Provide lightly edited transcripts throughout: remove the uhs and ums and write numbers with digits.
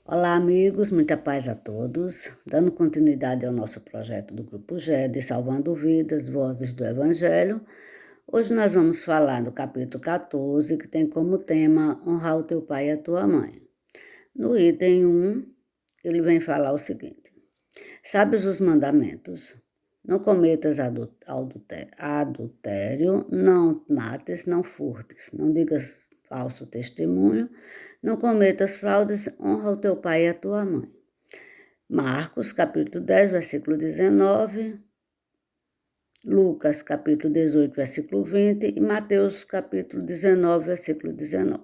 Olá, amigos, muita paz a todos. Dando continuidade ao nosso projeto do Grupo GED, Salvando Vidas, Vozes do Evangelho. Hoje nós vamos falar do capítulo 14, que tem como tema honrar o teu pai e a tua mãe. No item 1, ele vem falar o seguinte: sabes os mandamentos? Não cometas adultério, não mates, não furtes, não digas falso testemunho, não cometas fraudes, honra o teu pai e a tua mãe. Marcos, capítulo 10, versículo 19, Lucas, capítulo 18, versículo 20 e Mateus, capítulo 19, versículo 19.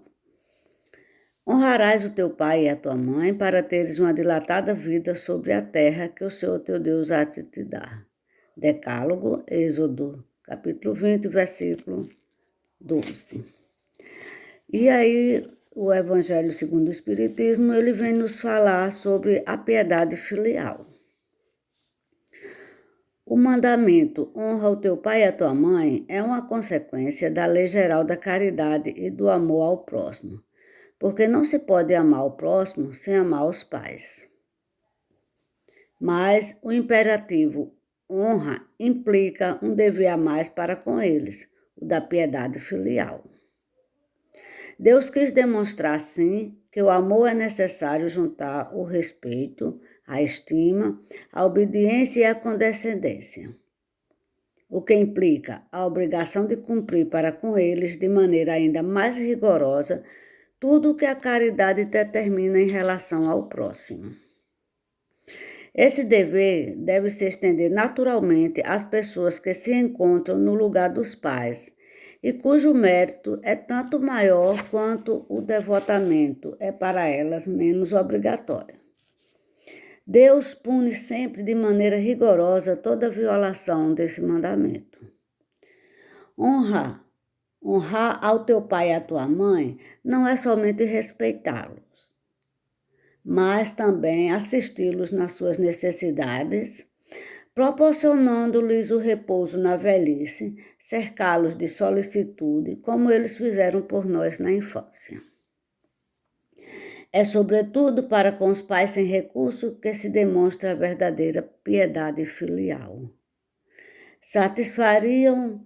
Honrarás o teu pai e a tua mãe para teres uma dilatada vida sobre a terra que o Senhor teu Deus há de te dar. Decálogo, Êxodo, capítulo 20, versículo 12. E aí, o Evangelho segundo o Espiritismo, ele vem nos falar sobre a piedade filial. O mandamento honra o teu pai e a tua mãe é uma consequência da lei geral da caridade e do amor ao próximo, porque não se pode amar o próximo sem amar os pais. Mas o imperativo honra implica um dever a mais para com eles, o da piedade filial. Deus quis demonstrar, sim, que o amor é necessário juntar o respeito, a estima, a obediência e a condescendência, o que implica a obrigação de cumprir para com eles de maneira ainda mais rigorosa tudo o que a caridade determina em relação ao próximo. Esse dever deve se estender naturalmente às pessoas que se encontram no lugar dos pais e cujo mérito é tanto maior quanto o devotamento é para elas menos obrigatório. Deus pune sempre de maneira rigorosa toda violação desse mandamento. Honrar ao teu pai e à tua mãe não é somente respeitá-los, mas também assisti-los nas suas necessidades, proporcionando-lhes o repouso na velhice, cercá-los de solicitude, como eles fizeram por nós na infância. É sobretudo para com os pais sem recurso que se demonstra a verdadeira piedade filial. Satisfariam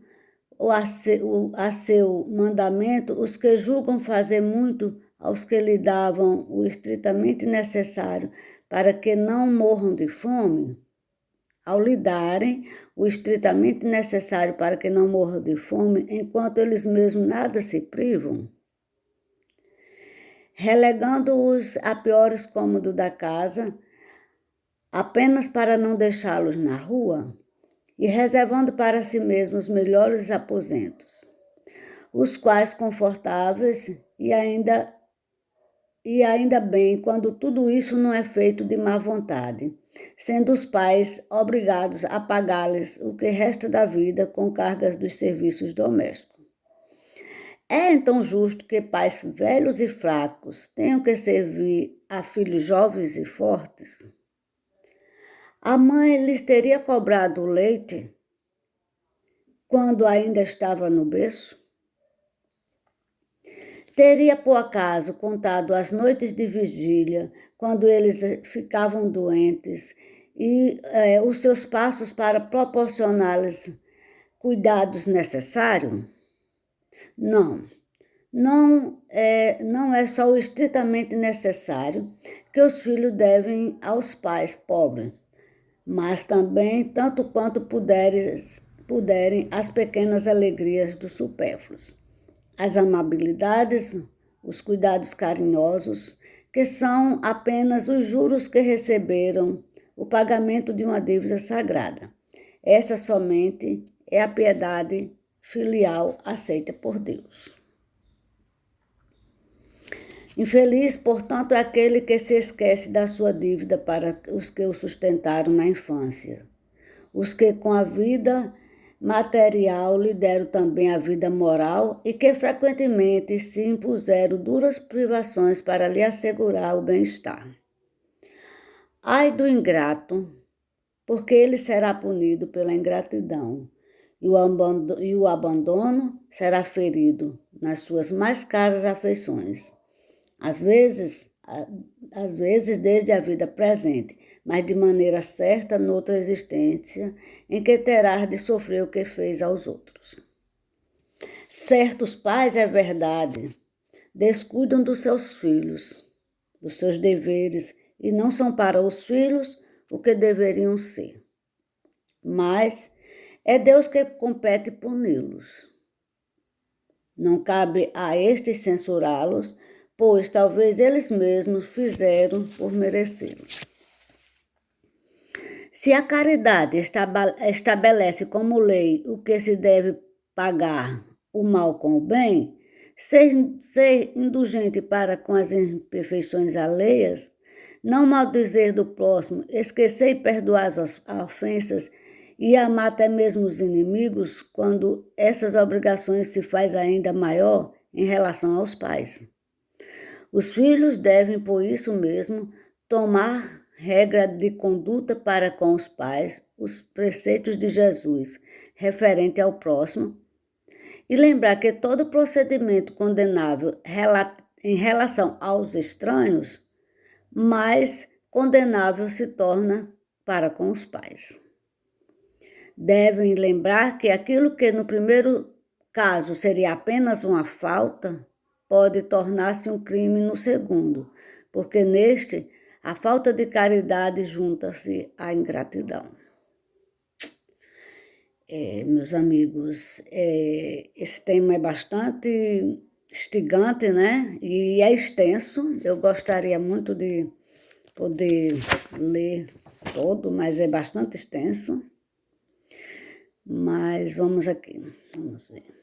a seu mandamento os que julgam fazer muito aos que lhe davam o estritamente necessário para que não morram de fome? Ao lhe darem o estritamente necessário para que não morram de fome, enquanto eles mesmos nada se privam? Relegando-os a piores cômodos da casa, apenas para não deixá-los na rua, e reservando para si mesmos os melhores aposentos, os quais confortáveis e ainda bem quando tudo isso não é feito de má vontade, sendo os pais obrigados a pagar-lhes o que resta da vida com cargas dos serviços domésticos. É então justo que pais velhos e fracos tenham que servir a filhos jovens e fortes? A mãe lhes teria cobrado o leite quando ainda estava no berço? Teria, por acaso, contado as noites de vigília, quando eles ficavam doentes, e os seus passos para proporcionar-lhes cuidados necessários? Não é só o estritamente necessário que os filhos devem aos pais pobres, mas também, tanto quanto puderem, as pequenas alegrias dos supérfluos, as amabilidades, os cuidados carinhosos, que são apenas os juros que receberam, o pagamento de uma dívida sagrada. Essa somente é a piedade filial aceita por Deus. Infeliz, portanto, é aquele que se esquece da sua dívida para os que o sustentaram na infância, os que com a vida material lhe deram também a vida moral e que frequentemente se impuseram duras privações para lhe assegurar o bem-estar. Ai do ingrato, porque ele será punido pela ingratidão, e o abandono será ferido nas suas mais caras afeições. Às vezes, às vezes desde a vida presente, mas de maneira certa noutra existência, em que terás de sofrer o que fez aos outros. Certos pais, é verdade, descuidam dos seus filhos, dos seus deveres, e não são para os filhos o que deveriam ser. Mas é Deus que compete puni-los. Não cabe a estes censurá-los, pois talvez eles mesmos fizeram por merecê-lo. Se a caridade estabelece como lei o que se deve pagar o mal com o bem, ser indulgente para com as imperfeições alheias, não maldizer do próximo, esquecer e perdoar as ofensas e amar até mesmo os inimigos, quando essas obrigações se faz ainda maior em relação aos pais. Os filhos devem, por isso mesmo, tomar regra de conduta para com os pais, os preceitos de Jesus, referente ao próximo, e lembrar que todo procedimento condenável em relação aos estranhos, mais condenável se torna para com os pais. Devem lembrar que aquilo que no primeiro caso seria apenas uma falta, pode tornar-se um crime no segundo, porque neste a falta de caridade junta-se à ingratidão. Meus amigos, esse tema é bastante instigante, né? E é extenso. Eu gostaria muito de poder ler todo, mas é bastante extenso. Mas vamos aqui, vamos ver.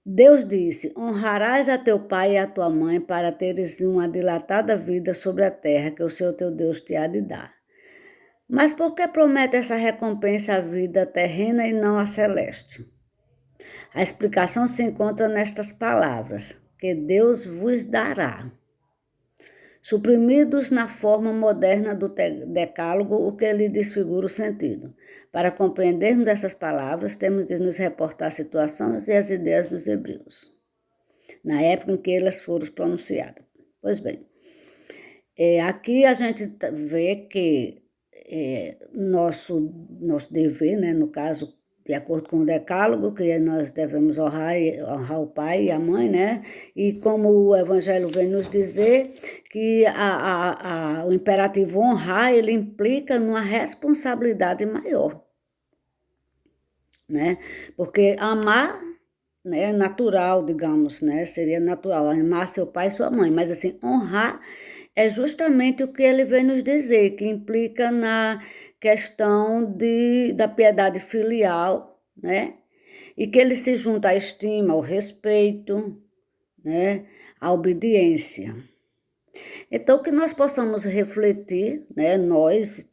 Deus disse: honrarás a teu pai e a tua mãe para teres uma dilatada vida sobre a terra que o Senhor teu Deus te há de dar. Mas por que promete essa recompensa à vida terrena e não à celeste? A explicação se encontra nestas palavras, que Deus vos dará. Suprimidos na forma moderna do decálogo, o que lhe desfigura o sentido. Para compreendermos essas palavras, temos de nos reportar as situações e as ideias dos hebreus, na época em que elas foram pronunciadas. Pois bem, aqui a gente vê que nosso dever, né, no caso, de acordo com o decálogo, que nós devemos honrar o pai e a mãe, né? E como o Evangelho vem nos dizer que o imperativo honrar, ele implica numa responsabilidade maior, né? Porque amar, né, é natural, digamos, né? Seria natural amar seu pai e sua mãe, mas assim, honrar é justamente o que ele vem nos dizer, que implica na questão da piedade filial, né? E que ele se junta à estima, ao respeito, né? À obediência. Então, que nós possamos refletir, né? Nós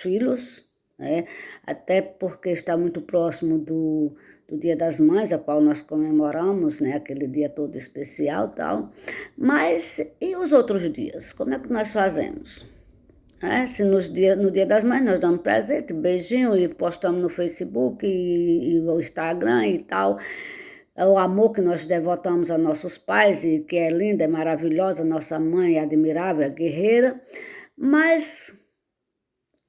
filhos, né? Até porque está muito próximo do Dia das Mães, a qual nós comemoramos, né, aquele dia todo especial e tal. Mas e os outros dias? Como é que nós fazemos? Se no Dia das Mães nós damos presente, beijinho e postamos no Facebook e no Instagram e tal, o amor que nós devotamos a nossos pais, e que é linda, é maravilhosa, nossa mãe é admirável, é guerreira, mas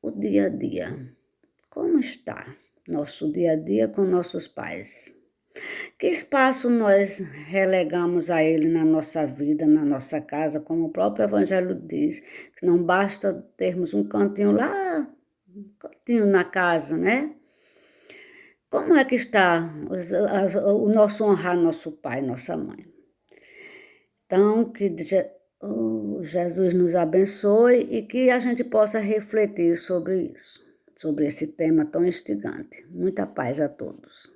o dia a dia, como está nosso dia a dia com nossos pais? Que espaço nós relegamos a ele na nossa vida, na nossa casa, como o próprio Evangelho diz, que não basta termos um cantinho lá, um cantinho na casa, né? Como é que está o nosso honrar nosso pai, nossa mãe? Então, que Jesus nos abençoe e que a gente possa refletir sobre isso, sobre esse tema tão instigante. Muita paz a todos.